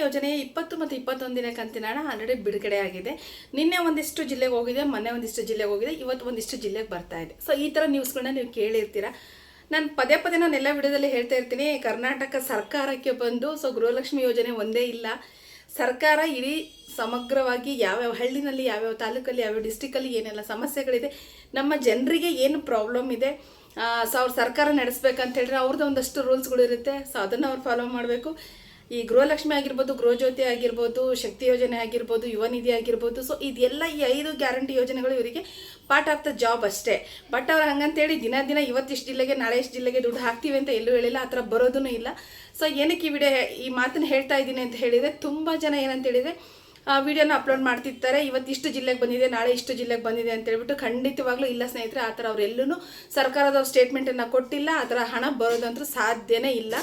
ಯೋಜನೆಯ 20 ಮತ್ತು 21ನೇ ಕಂತಿನ ಹಣ ಆಲ್ರೆಡಿ ಬಿಡುಗಡೆ ಆಗಿದೆ. ನಿನ್ನೆ ಒಂದಿಷ್ಟು ಜಿಲ್ಲೆಗೆ ಹೋಗಿದೆ, ಮೊನ್ನೆ ಒಂದಿಷ್ಟು ಜಿಲ್ಲೆಗೆ ಹೋಗಿದೆ, ಇವತ್ತು ಒಂದಿಷ್ಟು ಜಿಲ್ಲೆಗೆ ಬರ್ತಾ ಇದೆ. ಸೊ ಈ ಥರ ನ್ಯೂಸ್ಗಳನ್ನ ನೀವು ಕೇಳಿರ್ತೀರಾ. ನಾನು ಪದೇ ನಾನೆಲ್ಲ ವಿಡಿಯೋದಲ್ಲಿ ಹೇಳ್ತಾ ಇರ್ತೀನಿ, ಕರ್ನಾಟಕ ಸರ್ಕಾರಕ್ಕೆ ಬಂದು ಗೃಹಲಕ್ಷ್ಮಿ ಯೋಜನೆ ಒಂದೇ ಇಲ್ಲ, ಸರ್ಕಾರ ಇಡೀ ಸಮಗ್ರವಾಗಿ ಯಾವ್ಯಾವ ಹಳ್ಳಿನಲ್ಲಿ, ಯಾವ್ಯಾವ ತಾಲೂಕಲ್ಲಿ, ಯಾವ್ಯಾವ ಡಿಸ್ಟಿಕಲ್ಲಿ ಏನೆಲ್ಲ ಸಮಸ್ಯೆಗಳಿದೆ, ನಮ್ಮ ಜನರಿಗೆ ಏನು ಪ್ರಾಬ್ಲಮ್ ಇದೆ, ಅವ್ರ ಸರ್ಕಾರ ನಡೆಸ್ಬೇಕಂತ ಹೇಳಿದ್ರೆ ಅವ್ರದ್ದು ಒಂದಷ್ಟು ರೂಲ್ಸ್ಗಳು ಇರುತ್ತೆ. ಸೊ ಅದನ್ನು ಅವ್ರು ಫಾಲೋ ಮಾಡಬೇಕು. ಈ ಗೃಹಲಕ್ಷ್ಮಿ ಆಗಿರ್ಬೋದು, ಗೃಹಜ್ಯೋತಿ ಆಗಿರ್ಬೋದು, ಶಕ್ತಿ ಯೋಜನೆ ಆಗಿರ್ಬೋದು, ಯುವ ನಿಧಿ ಆಗಿರ್ಬೋದು, ಸೊ ಇದೆಲ್ಲ ಈ 5 ಗ್ಯಾರಂಟಿ ಯೋಜನೆಗಳು ಇವರಿಗೆ ಪಾರ್ಟ್ ಆಫ್ ದ ಜಾಬ್ ಅಷ್ಟೇ. ಬಟ್ ಅವ್ರು ಹಂಗಂತೇಳಿ ದಿನ ಇವತ್ತಿಷ್ಟು ಜಿಲ್ಲೆಗೆ, ನಾಳೆ ಇಷ್ಟು ಜಿಲ್ಲೆಗೆ ದುಡ್ಡು ಹಾಕ್ತೀವಿ ಅಂತ ಎಲ್ಲೂ ಹೇಳಿಲ್ಲ, ಆ ಥರ ಬರೋದೂ ಇಲ್ಲ. ಸೊ ಏನಕ್ಕೆ ಈ ಮಾತನ್ನು ಹೇಳ್ತಾ ಇದ್ದೀನಿ ಅಂತ ಹೇಳಿದರೆ, ತುಂಬ ಜನ ಏನಂತ ಹೇಳಿದರೆ ವಿಡಿಯೋನ ಅಪ್ಲೋಡ್ ಮಾಡ್ತಿರ್ತಾರೆ, ಇವತ್ತು ಇಷ್ಟು ಜಿಲ್ಲೆಗೆ ಬಂದಿದೆ, ನಾಳೆ ಇಷ್ಟು ಜಿಲ್ಲೆಗೆ ಬಂದಿದೆ ಅಂತ ಹೇಳ್ಬಿಟ್ಟು. ಖಂಡಿತವಾಗ್ಲೂ ಇಲ್ಲ ಸ್ನೇಹಿತರೆ, ಆ ಥರ ಅವರೆಲ್ಲೂ ಸರ್ಕಾರದವ್ರು ಸ್ಟೇಟ್ಮೆಂಟನ್ನು ಕೊಟ್ಟಿಲ್ಲ, ಆ ಥರ ಹಣ ಬರೋದಂತೂ ಸಾಧ್ಯನೇ ಇಲ್ಲ.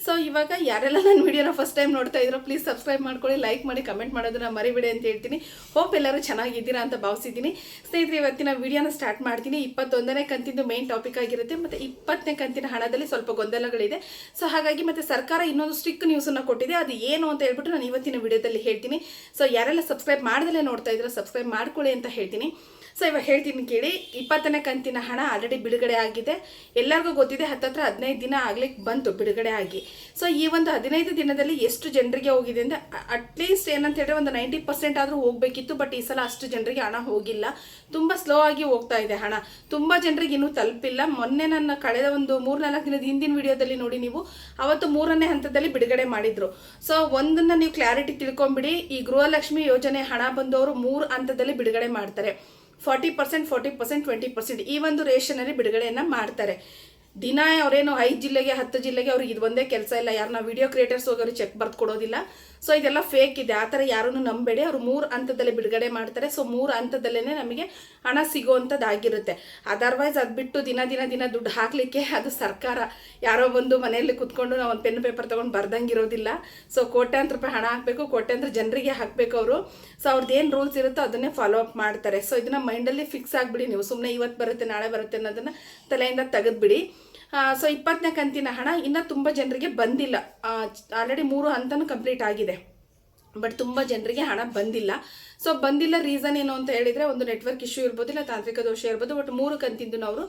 ಸೊ ಇವಾಗ ಯಾರೆಲ್ಲ ನನ್ನ ವಿಡಿಯೋನ ಫಸ್ಟ್ ಟೈಮ್ ನೋಡ್ತಾ ಇದ್ರು, ಪ್ಲೀಸ್ ಸಬ್ಸ್ಕ್ರೈಬ್ ಮಾಡ್ಕೊಳ್ಳಿ, ಲೈಕ್ ಮಾಡಿ, ಕಮೆಂಟ್ ಮಾಡೋದನ್ನ ಮರಿಬೇಡಿ ಅಂತ ಹೇಳ್ತೀನಿ. ಹೋಪ್ ಎಲ್ಲರೂ ಚೆನ್ನಾಗಿದ್ದೀರಾ ಅಂತ ಭಾವಿಸಿದ್ದೀನಿ. ಸ್ನೇಹಿತರೆ, ಇವತ್ತಿನ ವಿಡಿಯೋನ ಸ್ಟಾರ್ಟ್ ಮಾಡ್ತೀನಿ. 21ನೇ ಕಂತಿಂದು ಮೇನ್ ಟಾಪಿಕ್ ಆಗಿರುತ್ತೆ, ಮತ್ತು 20ನೇ ಕಂತಿನ ಹಣದಲ್ಲಿ ಸ್ವಲ್ಪ ಗೊಂದಲಗಳಿದೆ. ಸೊ ಹಾಗಾಗಿ ಮತ್ತೆ ಸರ್ಕಾರ ಇನ್ನೊಂದು ಸ್ಟ್ರಿಕ್ ನ್ಯೂಸನ್ನು ಕೊಟ್ಟಿದೆ, ಅದು ಏನು ಅಂತ ಹೇಳ್ಬಿಟ್ಟು ನಾನು ಇವತ್ತಿನ ವಿಡಿಯೋದಲ್ಲಿ ಹೇಳ್ತೀನಿ. ಸೊ ಯಾರೆಲ್ಲ ಸಬ್ಸ್ಕ್ರೈಬ್ ಮಾಡ್ದಲೇ ನೋಡ್ತಾ ಇದ್ರೆ ಸಬ್ಸ್ಕ್ರೈಬ್ ಮಾಡ್ಕೊಳ್ಳಿ ಅಂತ ಹೇಳ್ತೀನಿ. ಸೊ ಇವಾಗ ಹೇಳ್ತೀನಿ ಕೇಳಿ. 20ನೇ ಕಂತಿನ ಹಣ ಆಲ್ರೆಡಿ ಬಿಡುಗಡೆ ಆಗಿದೆ. ಎಲ್ಲರಿಗೂ ಗೊತ್ತಿದೆ, ಹತ್ತತ್ರ 15 ದಿನ ಆಗ್ಲಿಕ್ಕೆ ಬಂತು ಬಿಡುಗಡೆ ಆಗಿ. ಸೊ ಈ ಒಂದು 15 ದಿನದಲ್ಲಿ ಎಷ್ಟು ಜನರಿಗೆ ಹೋಗಿದೆ ಅಂದರೆ, ಅಟ್ಲೀಸ್ಟ್ ಏನಂತ ಹೇಳಿದ್ರೆ ಒಂದು 90% ಆದರೂ ಹೋಗಬೇಕಿತ್ತು. ಬಟ್ ಈ ಸಲ ಅಷ್ಟು ಜನರಿಗೆ ಹಣ ಹೋಗಿಲ್ಲ, ತುಂಬ ಸ್ಲೋ ಆಗಿ ಹೋಗ್ತಾ ಇದೆ ಹಣ. ತುಂಬ ಜನರಿಗೆ ಇನ್ನೂ ತಲುಪಿಲ್ಲ. ಮೊನ್ನೆ ನನ್ನ ಕಳೆದ ಒಂದು 3-4 ದಿನದ ಹಿಂದಿನ ವಿಡಿಯೋದಲ್ಲಿ ನೋಡಿ ನೀವು, ಅವತ್ತು 3ನೇ ಹಂತದಲ್ಲಿ ಬಿಡುಗಡೆ ಮಾಡಿದ್ರು. ಸೊ ಒಂದನ್ನು ನೀವು ಕ್ಲಾರಿಟಿ ತಿಳ್ಕೊಂಬಿಡಿ, ಈ ಗೃಹಲಕ್ಷ್ಮಿ ಯೋಜನೆ ಹಣ ಬಂದವರು 3 ಹಂತದಲ್ಲಿ ಬಿಡುಗಡೆ ಮಾಡ್ತಾರೆ. 40%, 40%, 20% ಈ ಒಂದು ರೇಷನಲ್ಲಿ ಬಿಡುಗಡೆಯನ್ನು ಮಾಡ್ತಾರೆ. ದಿನ ಅವರೇನು 5 ಜಿಲ್ಲೆಗೆ 10 ಜಿಲ್ಲೆಗೆ ಅವ್ರಿಗೆ ಇದು ಒಂದೇ ಕೆಲಸ ಇಲ್ಲ. ಯಾರನ್ನ ವಿಡಿಯೋ ಕ್ರಿಯೇಟರ್ಸ್ ಹೋಗೋರು ಚೆಕ್ ಬರ್ದು ಕೊಡೋದಿಲ್ಲ. ಸೊ ಇದೆಲ್ಲ ಫೇಕ್ ಇದೆ, ಆ ಥರ ಯಾರನ್ನು ನಂಬೇಡಿ. ಅವರು 3 ಹಂತದಲ್ಲಿ ಬಿಡುಗಡೆ ಮಾಡ್ತಾರೆ. ಸೊ 3 ಹಂತದಲ್ಲೇ ನಮಗೆ ಹಣ ಸಿಗೋವಂಥದ್ದಾಗಿರುತ್ತೆ. ಅದರ್ವೈಸ್ ಅದು ಬಿಟ್ಟು ದಿನ ದುಡ್ಡು ಹಾಕಲಿಕ್ಕೆ ಅದು ಸರ್ಕಾರ ಯಾರೋ ಬಂದು ಮನೆಯಲ್ಲಿ ಕುತ್ಕೊಂಡು ನಾವು ಒಂದು ಪೆನ್ ಪೇಪರ್ ತೊಗೊಂಡು ಬರ್ದಂಗಿರೋದಿಲ್ಲ. ಸೊ ಕೋಟ್ಯಾಂತರ ರೂಪಾಯಿ ಹಣ ಹಾಕಬೇಕು, ಕೋಟ್ಯಾಂತರ ಜನರಿಗೆ ಹಾಕಬೇಕು ಅವರು. ಸೊ ಅವ್ರದ್ದು ಏನು ರೂಲ್ಸ್ ಇರುತ್ತೋ ಅದನ್ನೇ ಫಾಲೋ ಅಪ್ ಮಾಡ್ತಾರೆ. ಸೊ ಇದನ್ನ ಮೈಂಡಲ್ಲಿ ಫಿಕ್ಸ್ ಆಗಿಬಿಡಿ ನೀವು. ಸುಮ್ಮನೆ ಇವತ್ತು ಬರುತ್ತೆ ನಾಳೆ ಬರುತ್ತೆ ಅನ್ನೋದನ್ನು ತಲೆಯಿಂದ ತೆಗೆದುಬಿಡಿ. ಸೊ 20ನೇ ಕಂತಿನ ಹಣ ಇನ್ನೂ ತುಂಬ ಜನರಿಗೆ ಬಂದಿಲ್ಲ. ಆಲ್ರೆಡಿ 3 ಹಂತನೂ ಕಂಪ್ಲೀಟ್ ಆಗಿದೆ, ಬಟ್ ತುಂಬ ಜನರಿಗೆ ಹಣ ಬಂದಿಲ್ಲ. ಸೊ ಬಂದಿಲ್ಲ ರೀಸನ್ ಏನು ಅಂತ ಹೇಳಿದರೆ, ಒಂದು ನೆಟ್ವರ್ಕ್ ಇಶ್ಯೂ ಇರ್ಬೋದು, ಇಲ್ಲ ತಾಂತ್ರಿಕ ದೋಷ ಇರ್ಬೋದು. ಬಟ್ 3 ಕಂತಿಂದು ಅವರು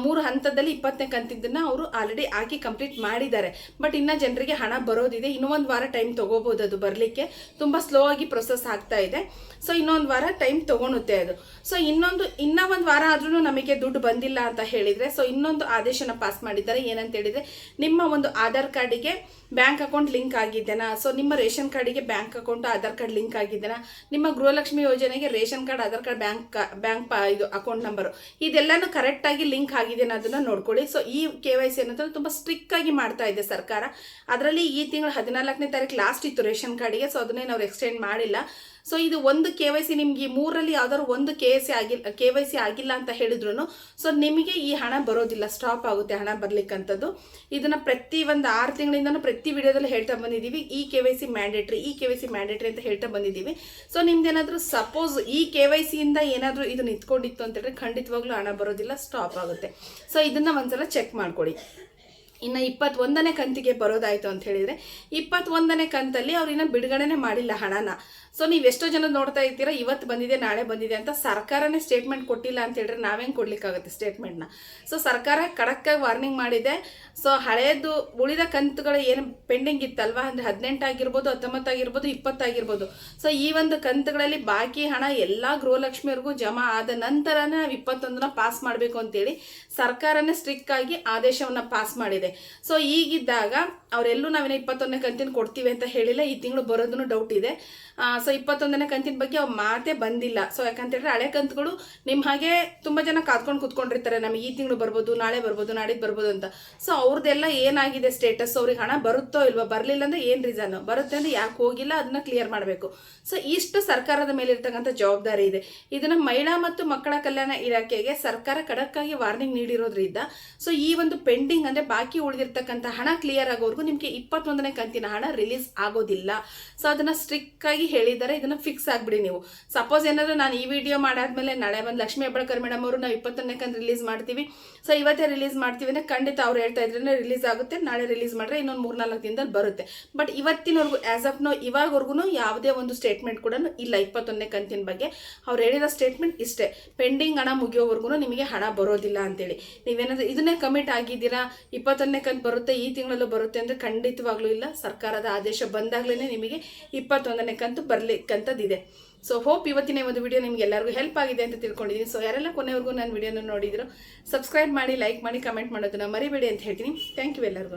3 ಹಂತದಲ್ಲಿ 20ನೇ ಕಂತಿದ್ದನ್ನು ಅವರು ಆಲ್ರೆಡಿ ಹಾಕಿ ಕಂಪ್ಲೀಟ್ ಮಾಡಿದ್ದಾರೆ. ಬಟ್ ಇನ್ನೂ ಜನರಿಗೆ ಹಣ ಬರೋದಿದೆ. ಇನ್ನೂ 1 ವಾರ ಟೈಮ್ ತೊಗೋಬೋದು ಅದು ಬರಲಿಕ್ಕೆ. ತುಂಬ ಸ್ಲೋ ಆಗಿ ಪ್ರೊಸೆಸ್ ಆಗ್ತಾ ಇದೆ. ಸೊ ಇನ್ನೊಂದು ವಾರ ಟೈಮ್ ತೊಗೊಳುತ್ತೆ ಅದು. ಸೊ ಇನ್ನೂ 1 ವಾರ ಆದ್ರೂ ನಮಗೆ ದುಡ್ಡು ಬಂದಿಲ್ಲ ಅಂತ ಹೇಳಿದರೆ, ಸೊ ಇನ್ನೊಂದು ಆದೇಶನ ಪಾಸ್ ಮಾಡಿದ್ದಾರೆ. ಏನಂತ ಹೇಳಿದರೆ, ನಿಮ್ಮ ಒಂದು ಆಧಾರ್ ಕಾರ್ಡಿಗೆ ಬ್ಯಾಂಕ್ ಅಕೌಂಟ್ ಲಿಂಕ್ ಆಗಿದ್ದೇನಾ, ಸೊ ನಿಮ್ಮ ರೇಷನ್ ಕಾರ್ಡಿಗೆ bank account Aadhaar card link ಆಗಿದ್ದೇನಾ, ನಿಮ್ಮ ಗೃಹಲಕ್ಷ್ಮಿ ಯೋಜನೆಗೆ ration card, Aadhaar card, bank ಇದು ಅಕೌಂಟ್ ನಂಬರು ಇದೆಲ್ಲನೂ ಕರೆಕ್ಟಾಗಿ ಲಿಂಕ್ ಆಗಿದೆನಾ ಅದನ್ನು ನೋಡ್ಕೊಳ್ಳಿ. ಸೊ ಈ KYC ಅನ್ನೋದು ತುಂಬ ಸ್ಟ್ರಿಕ್ಟ್ ಆಗಿ ಮಾಡ್ತಾ ಇದೆ ಸರ್ಕಾರ. ಅದರಲ್ಲಿ ಈ ತಿಂಗಳು 14ನೇ ತಾರೀಕು ಲಾಸ್ಟ್ ಇತ್ತು ರೇಷನ್ ಕಾರ್ಡಿಗೆ. ಸೊ ಅದನ್ನೇ ನಾವು ಎಕ್ಸ್ಟೆಂಡ್ ಮಾಡಿಲ್ಲ. ಸೊ ಇದು ಒಂದು KYC ನಿಮಗೆ ಈ 3ರಲ್ಲಿ ಯಾವ್ದಾದ್ರು ಒಂದು KYC ಆಗಿಲ್ಲ ಅಂತ ಹೇಳಿದ್ರು ಸೊ ನಿಮಗೆ ಈ ಹಣ ಬರೋದಿಲ್ಲ, ಸ್ಟಾಪ್ ಆಗುತ್ತೆ ಹಣ ಬರ್ಲಿಕ್ಕಂಥದ್ದು. ಇದನ್ನ ಪ್ರತಿ ಒಂದು 6 ತಿಂಗಳಿಂದನೂ ಪ್ರತಿ ವಿಡಿಯೋದಲ್ಲಿ ಹೇಳ್ತಾ ಬಂದಿದ್ದೀವಿ. ಈ KYC ಮ್ಯಾಂಡೇಟ್ರಿ ಅಂತ ಹೇಳ್ತಾ ಬಂದಿದ್ದೀವಿ. ಸೊ ನಿಮ್ದೇನಾದರೂ ಸಪೋಸ್ ಈ KYC ಇಂದ ಏನಾದರೂ ಇದು ನಿಂತ್ಕೊಂಡಿತ್ತು ಅಂತ ಹೇಳಿದ್ರೆ ಖಂಡಿತವಾಗ್ಲೂ ಹಣ ಬರೋದಿಲ್ಲ, ಸ್ಟಾಪ್ ಆಗುತ್ತೆ. ಸೊ ಇದನ್ನ ಒಂದ್ಸಲ ಚೆಕ್ ಮಾಡ್ಕೊಳ್ಳಿ. ಇನ್ನು 21ನೇ ಕಂತಿಗೆ ಬರೋದಾಯಿತು ಅಂತ ಹೇಳಿದರೆ, 21ನೇ ಕಂತಲ್ಲಿ ಅವ್ರು ಇನ್ನೂ ಬಿಡುಗಡೆನೇ ಮಾಡಿಲ್ಲ ಹಣನ. ಸೊ ನೀವು ಎಷ್ಟೋ ಜನ ನೋಡ್ತಾ ಇರ್ತೀರಾ, ಇವತ್ತು ಬಂದಿದೆ ನಾಳೆ ಬಂದಿದೆ ಅಂತ. ಸರ್ಕಾರನೇ ಸ್ಟೇಟ್ಮೆಂಟ್ ಕೊಟ್ಟಿಲ್ಲ ಅಂತ ಹೇಳಿದ್ರೆ ನಾವೇನು ಕೊಡ್ಲಿಕ್ಕಾಗುತ್ತೆ ಸ್ಟೇಟ್ಮೆಂಟ್ನ. ಸೊ ಸರ್ಕಾರ ಖಡಕ್ಕಾಗಿ ವಾರ್ನಿಂಗ್ ಮಾಡಿದೆ. ಸೊ ಹಳೇದು ಉಳಿದ ಕಂತುಗಳು ಏನು ಪೆಂಡಿಂಗ್ ಇತ್ತಲ್ವಾ, ಅಂದರೆ 18 ಆಗಿರ್ಬೋದು, 19 ಆಗಿರ್ಬೋದು, 20 ಆಗಿರ್ಬೋದು. ಸೊ ಈ ಒಂದು ಕಂತುಗಳಲ್ಲಿ ಬಾಕಿ ಹಣ ಎಲ್ಲ ಗೃಹಲಕ್ಷ್ಮಿಯವ್ರಿಗೂ ಜಮಾ ಆದ ನಂತರನೇ ನಾವು 21ನ ಪಾಸ್ ಮಾಡಬೇಕು ಅಂತೇಳಿ ಸರ್ಕಾರನೇ ಸ್ಟ್ರಿಕ್ಟ್ ಆಗಿ ಆದೇಶವನ್ನು ಪಾಸ್ ಮಾಡಿದೆ. ಸೊ ಈಗಿದ್ದಾಗ ಅವರೆಲ್ಲೂ ನಾವೇನೋ 21ನೇ ಕಂತಿನ ಕೊಡ್ತೀವಿ ಅಂತ ಹೇಳಿಲ್ಲ. ಈ ತಿಂಗಳು ಬರೋದನ್ನು ಡೌಟ್ ಇದೆ. ಸೊ 21ನೇ ಕಂತಿನ ಬಗ್ಗೆ ಅವ್ರು ಮಾತೇ ಬಂದಿಲ್ಲ. ಸೊ ಯಾಕಂತೇಳಿದ್ರೆ ಹಳೆ ಕಂತುಗಳು ನಿಮ್ಮ ಹಾಗೆ ತುಂಬ ಜನ ಕಾದ್ಕೊಂಡು ಕೂತ್ಕೊಂಡಿರ್ತಾರೆ, ನಮಗೆ ಈ ತಿಂಗಳು ಬರ್ಬೋದು, ನಾಳೆ ಬರ್ಬೋದು, ನಾಡಿದ್ದು ಬರ್ಬೋದು ಅಂತ. ಸೊ ಅವ್ರದ್ದೆಲ್ಲ ಏನಾಗಿದೆ ಸ್ಟೇಟಸ್, ಅವ್ರಿಗೆ ಹಣ ಬರುತ್ತೋ ಇಲ್ವೋ, ಬರಲಿಲ್ಲ ಅಂದರೆ ಏನು ರೀಸನ್ನು, ಬರುತ್ತೆ ಅಂದರೆ ಯಾಕೆ ಹೋಗಿಲ್ಲ ಅದನ್ನು ಕ್ಲಿಯರ್ ಮಾಡಬೇಕು. ಸೊ ಇಷ್ಟು ಸರ್ಕಾರದ ಮೇಲೆ ಇರ್ತಕ್ಕಂಥ ಜವಾಬ್ದಾರಿ ಇದೆ. ಇದನ್ನು ಮಹಿಳಾ ಮತ್ತು ಮಕ್ಕಳ ಕಲ್ಯಾಣ ಇಲಾಖೆಗೆ ಸರ್ಕಾರ ಖಡಕ್ಕಾಗಿ ವಾರ್ನಿಂಗ್ ನೀಡಿರೋದ್ರಿಂದ ಸೊ ಈ ಒಂದು ಪೆಂಡಿಂಗ್ ಅಂದರೆ ಬಾಕಿ ಬಾಕಿ ಉಳಿದಿರ್ತಕ್ಕಂಥ ಹಣ ಕ್ಲಿಯರ್ ಆಗೋವರೆಗೂ ನಿಮಗೆ 21ನೇ ಕಂತಿನ ಹಣ ರಿಲೀಸ್ ಆಗೋದಿಲ್ಲ. ಸೊ ಅದನ್ನು ಸ್ಟ್ರಿಕ್ಟಾಗಿ ಹೇಳಿದ್ದಾರೆ, ಇದನ್ನು ಫಿಕ್ಸ್ ಆಗಿಬಿಡಿ ನೀವು. ಸಪೋಸ್ ಏನಾದರೂ ನಾನು ಈ ವಿಡಿಯೋ ಮಾಡಾದ್ಮೇಲೆ ನಾಳೆ ಬಂದು ಲಕ್ಷ್ಮೀ ಹೆಬ್ಬಾಳ್ಕರ್ ಮೇಡಮ್ ಅವರು ನಾವು 21ನೇ ಕಂತು ರಿಲೀಸ್ ಮಾಡ್ತೀವಿ, ಸೊ ಇವತ್ತೇ ರಿಲೀಸ್ ಮಾಡ್ತೀವಿ ಅಂದರೆ ಖಂಡಿತ ಅವ್ರು ಹೇಳ್ತಾ ಇದ್ರೆ ರಿಲೀಸ್ ಆಗುತ್ತೆ, ನಾಳೆ ರಿಲೀಸ್ ಮಾಡಿದ್ರೆ ಇನ್ನೊಂದು 3-4 ದಿನದಲ್ಲಿ ಬರುತ್ತೆ. ಬಟ್ ಇವತ್ತಿನವರೆಗೂ ಆ್ಯಸ್ ಆಫ್ ನೋ ಇವಾಗವರೆಗೂ ಯಾವುದೇ ಒಂದು ಸ್ಟೇಟ್ಮೆಂಟ್ ಕೂಡ ಇಲ್ಲ 21ನೇ ಕಂತಿನ ಬಗ್ಗೆ. ಅವ್ರು ಹೇಳಿರೋ ಸ್ಟೇಟ್ಮೆಂಟ್ ಇಷ್ಟೇ, ಪೆಂಡಿಂಗ್ ಹಣ ಮುಗಿಯೋವರೆಗೂ ನಿಮಗೆ ಹಣ ಬರೋದಿಲ್ಲ ಅಂತೇಳಿ. ನೀವೇನಾದರೂ ಇದನ್ನೇ ಕಮಿಟ್ ಆಗಿದ್ದೀರಾ 21ನೇ ಕಂತು ಬರುತ್ತೆ ಈ ತಿಂಗಳಲ್ಲೂ ಬರುತ್ತೆ ಅಂದರೆ ಖಂಡಿತವಾಗ್ಲೂ ಇಲ್ಲ. ಸರ್ಕಾರದ ಆದೇಶ ಬಂದಾಗಲೇ ನಿಮಗೆ 21ನೇ ಕಂತು ಬರಲಿಕ್ಕಂಥದ್ದಿದೆ. ಸೊ ಹೋಪ್ ಇವತ್ತಿನ ಒಂದು ವಿಡಿಯೋ ನಿಮ್ಗೆ ಎಲ್ಲರಿಗೂ ಹೆಲ್ಪ್ ಆಗಿದೆ ಅಂತ ತಿಳ್ಕೊಂಡಿದ್ದೀನಿ. ಸೊ ಯಾರೆಲ್ಲ ಕೊನೆವರೆಗೂ ನಾನು ವಿಡಿಯೋನ ನೋಡಿದ್ರು ಸಬ್ಸ್ಕ್ರೈಬ್ ಮಾಡಿ, ಲೈಕ್ ಮಾಡಿ, ಕಮೆಂಟ್ ಮಾಡೋದನ್ನ ಮರಿಬೇಡಿ ಅಂತ ಹೇಳ್ತೀನಿ. ಥ್ಯಾಂಕ್ ಯು ಎಲ್ಲರಿಗೂ.